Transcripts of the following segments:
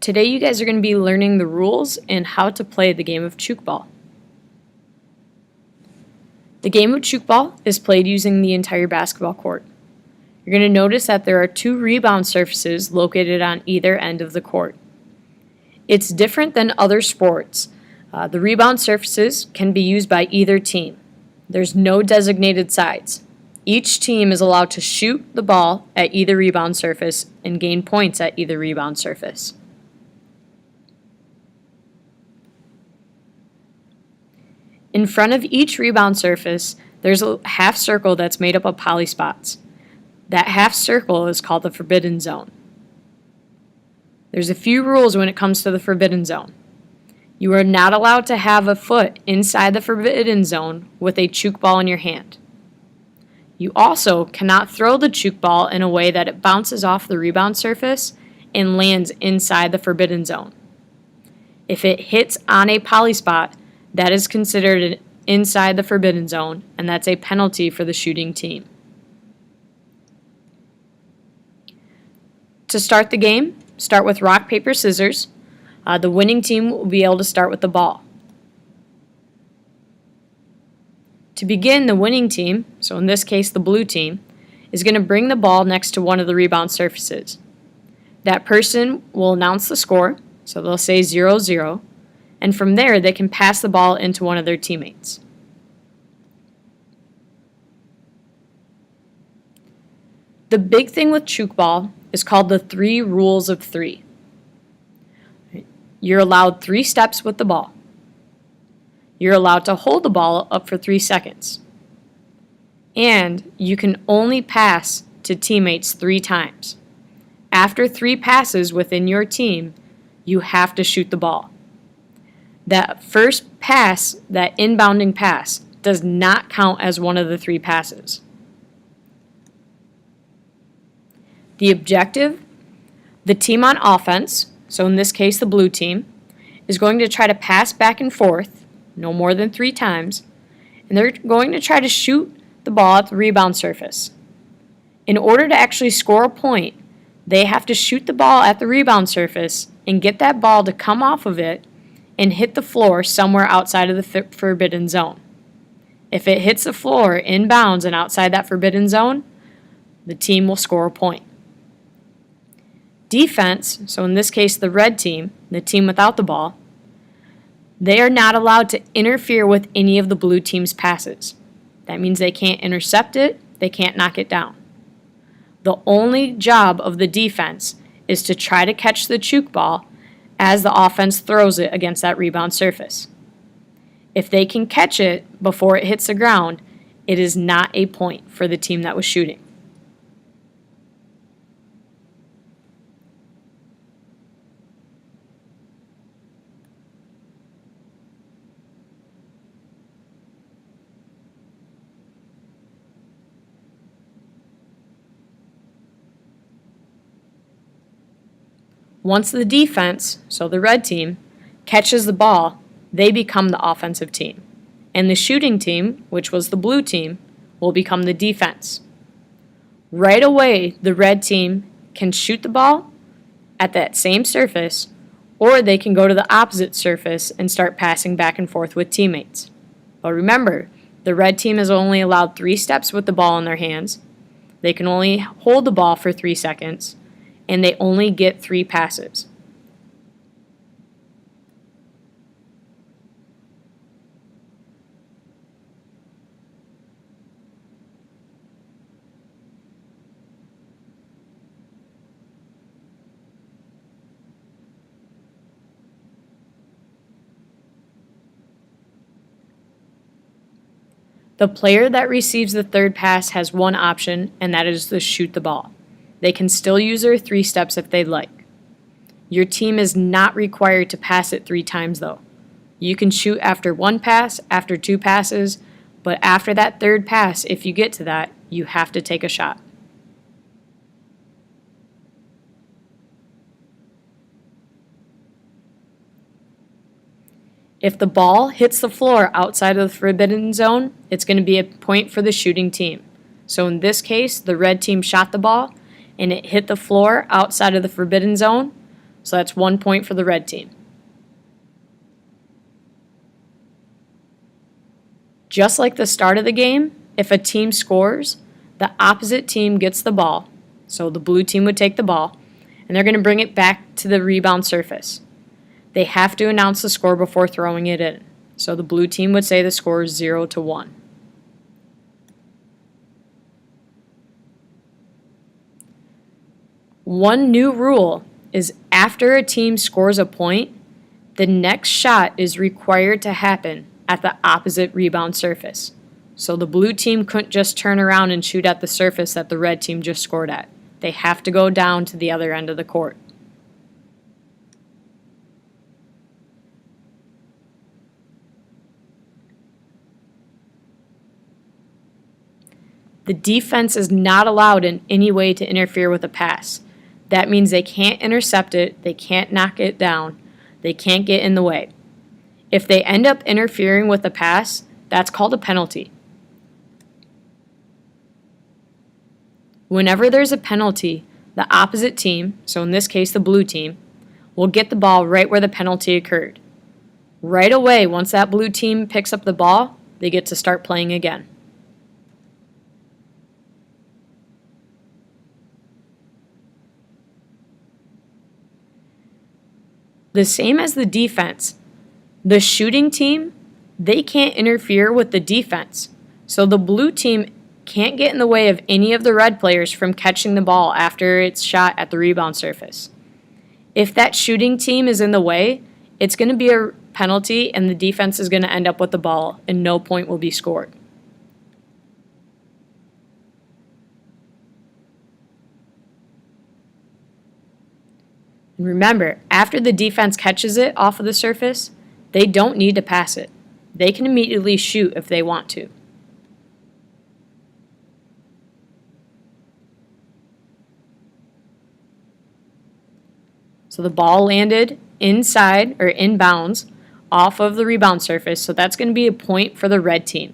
Today you guys are going to be learning the rules and how to play the game of tchouck ball. The game of tchouck ball is played using the entire basketball court. You're going to notice that there are two rebound surfaces located on either end of the court. It's different than other sports. The rebound surfaces can be used by either team. There's no designated sides. Each team is allowed to shoot the ball at either rebound surface and gain points at either rebound surface. In front of each rebound surface, there's a half circle that's made up of poly spots. That half circle is called the forbidden zone. There's a few rules when it comes to the forbidden zone. You are not allowed to have a foot inside the forbidden zone with a tchouck ball in your hand. You also cannot throw the tchouck ball in a way that it bounces off the rebound surface and lands inside the forbidden zone. If it hits on a poly spot, that is considered inside the forbidden zone, and that's a penalty for the shooting team. To start the game, start with rock, paper, scissors. The winning team will be able to start with the ball. To begin, the winning team, so in this case the blue team, is going to bring the ball next to one of the rebound surfaces. That person will announce the score, so they'll say 0-0, and from there they can pass the ball into one of their teammates. The big thing with tchouck ball is called the 3 rules of 3. You're allowed 3 steps with the ball. You're allowed to hold the ball up for 3 seconds. And you can only pass to teammates 3 times. After 3 passes within your team, you have to shoot the ball. That first pass, that inbounding pass, does not count as one of the 3 passes. The objective, the team on offense, so in this case the blue team, is going to try to pass back and forth, no more than 3 times, and they're going to try to shoot the ball at the rebound surface. In order to actually score a point, they have to shoot the ball at the rebound surface and get that ball to come off of it and hit the floor somewhere outside of the forbidden zone. If it hits the floor inbounds and outside that forbidden zone, the team will score a point. Defense, so in this case the red team, the team without the ball, they are not allowed to interfere with any of the blue team's passes. That means they can't intercept it, they can't knock it down. The only job of the defense is to try to catch the tchouck ball as the offense throws it against that rebound surface. If they can catch it before it hits the ground, it is not a point for the team that was shooting. Once the defense, so the red team, catches the ball, they become the offensive team. And the shooting team, which was the blue team, will become the defense. Right away, the red team can shoot the ball at that same surface, or they can go to the opposite surface and start passing back and forth with teammates. But remember, the red team is only allowed 3 steps with the ball in their hands. They can only hold the ball for 3 seconds. And they only get 3 passes. The player that receives the 3rd pass has one option, and that is to shoot the ball. They can still use their 3 steps if they'd like. Your team is not required to pass it 3 times though. You can shoot after 1 pass, after 2 passes, but after that 3rd pass, if you get to that, you have to take a shot. If the ball hits the floor outside of the forbidden zone, it's going to be a point for the shooting team. So in this case, the red team shot the ball, and it hit the floor outside of the forbidden zone, So that's 1 point for the red team. Just like the start of the game, if a team scores, the opposite team gets the ball. So the blue team would take the ball, and they're going to bring it back to the rebound surface. They have to announce the score before throwing it in. So the blue team would say the score is 0-1. One new rule is after a team scores a point, the next shot is required to happen at the opposite rebound surface. So the blue team couldn't just turn around and shoot at the surface that the red team just scored at. They have to go down to the other end of the court. The defense is not allowed in any way to interfere with a pass. That means they can't intercept it, they can't knock it down, they can't get in the way. If they end up interfering with the pass, that's called a penalty. Whenever there's a penalty, the opposite team, so in this case the blue team, will get the ball right where the penalty occurred. Right away, once that blue team picks up the ball, they get to start playing again. The same as the defense. The shooting team, they can't interfere with the defense. So the blue team can't get in the way of any of the red players from catching the ball after it's shot at the rebound surface. If that shooting team is in the way, it's going to be a penalty and the defense is going to end up with the ball and no point will be scored. And remember, after the defense catches it off of the surface, they don't need to pass it. They can immediately shoot if they want to. So the ball landed inside or inbounds off of the rebound surface, so that's going to be a point for the red team.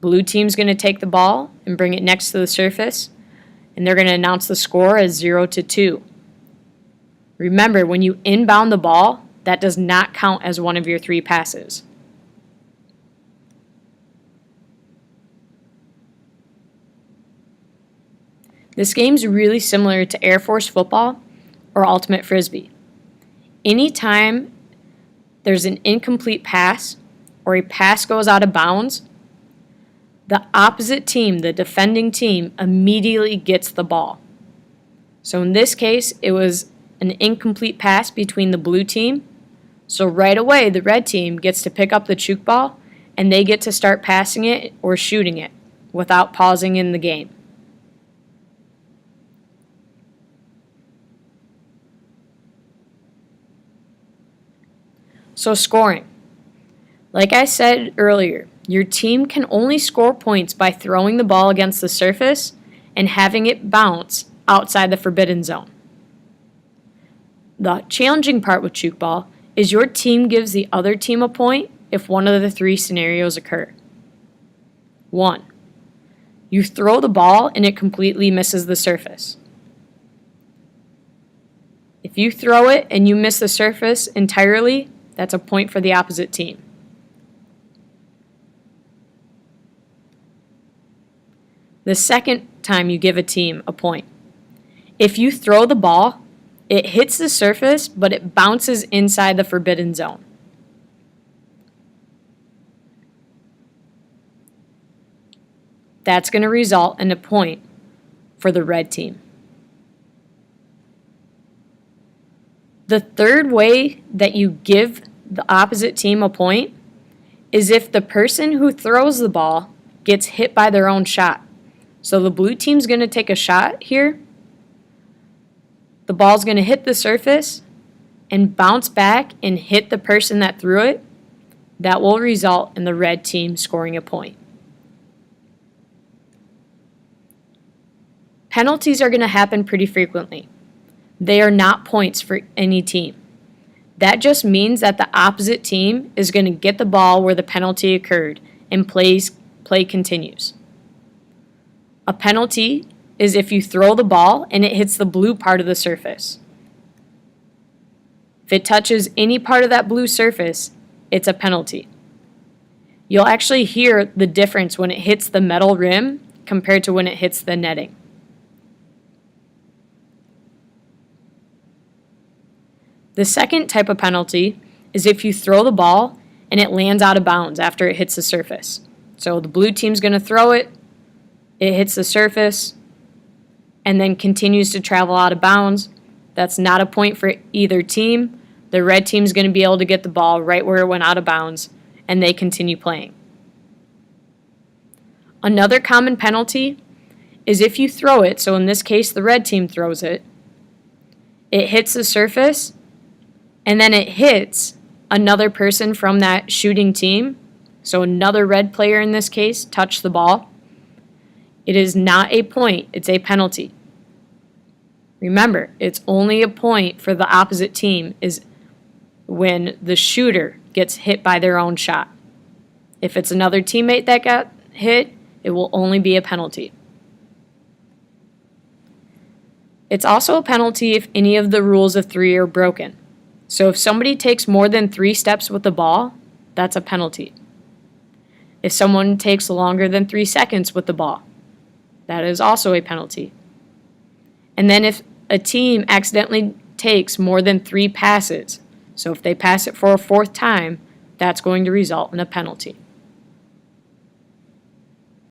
Blue team's going to take the ball and bring it next to the surface, and they're going to announce the score as 0-2. Remember, when you inbound the ball, that does not count as one of your 3 passes. This game's really similar to Air Force football or Ultimate Frisbee. Anytime there's an incomplete pass or a pass goes out of bounds, the opposite team, the defending team, immediately gets the ball. So in this case, it was an incomplete pass between the blue team. So right away, the red team gets to pick up the tchouck ball and they get to start passing it or shooting it without pausing in the game. So scoring. Like I said earlier, your team can only score points by throwing the ball against the surface and having it bounce outside the forbidden zone. The challenging part with tchouck ball is your team gives the other team a point if one of the 3 scenarios occur. 1. You throw the ball and it completely misses the surface. If you throw it and you miss the surface entirely, that's a point for the opposite team. The second time you give a team a point. If you throw the ball, it hits the surface, but it bounces inside the forbidden zone. That's going to result in a point for the red team. The third way that you give the opposite team a point is if the person who throws the ball gets hit by their own shot. So the blue team's going to take a shot here. The ball's going to hit the surface and bounce back and hit the person that threw it. That will result in the red team scoring a point. Penalties are going to happen pretty frequently. They are not points for any team. That just means that the opposite team is going to get the ball where the penalty occurred and play continues. A penalty is if you throw the ball and it hits the blue part of the surface. If it touches any part of that blue surface, it's a penalty. You'll actually hear the difference when it hits the metal rim compared to when it hits the netting. The second type of penalty is if you throw the ball and it lands out of bounds after it hits the surface. So the blue team's going to throw it, it hits the surface, and then continues to travel out of bounds. That's not a point for either team. The red team's going to be able to get the ball right where it went out of bounds, and they continue playing. Another common penalty is if you throw it, so in this case the red team throws it, it hits the surface, and then it hits another person from that shooting team, so another red player in this case touched the ball. It is not a point, it's a penalty. Remember, it's only a point for the opposite team is when the shooter gets hit by their own shot. If it's another teammate that got hit, it will only be a penalty. It's also a penalty if any of the rules of three are broken. So if somebody takes more than 3 steps with the ball, that's a penalty. If someone takes longer than 3 seconds with the ball, that is also a penalty. And then if a team accidentally takes more than 3 passes, so if they pass it for a 4th time, that's going to result in a penalty.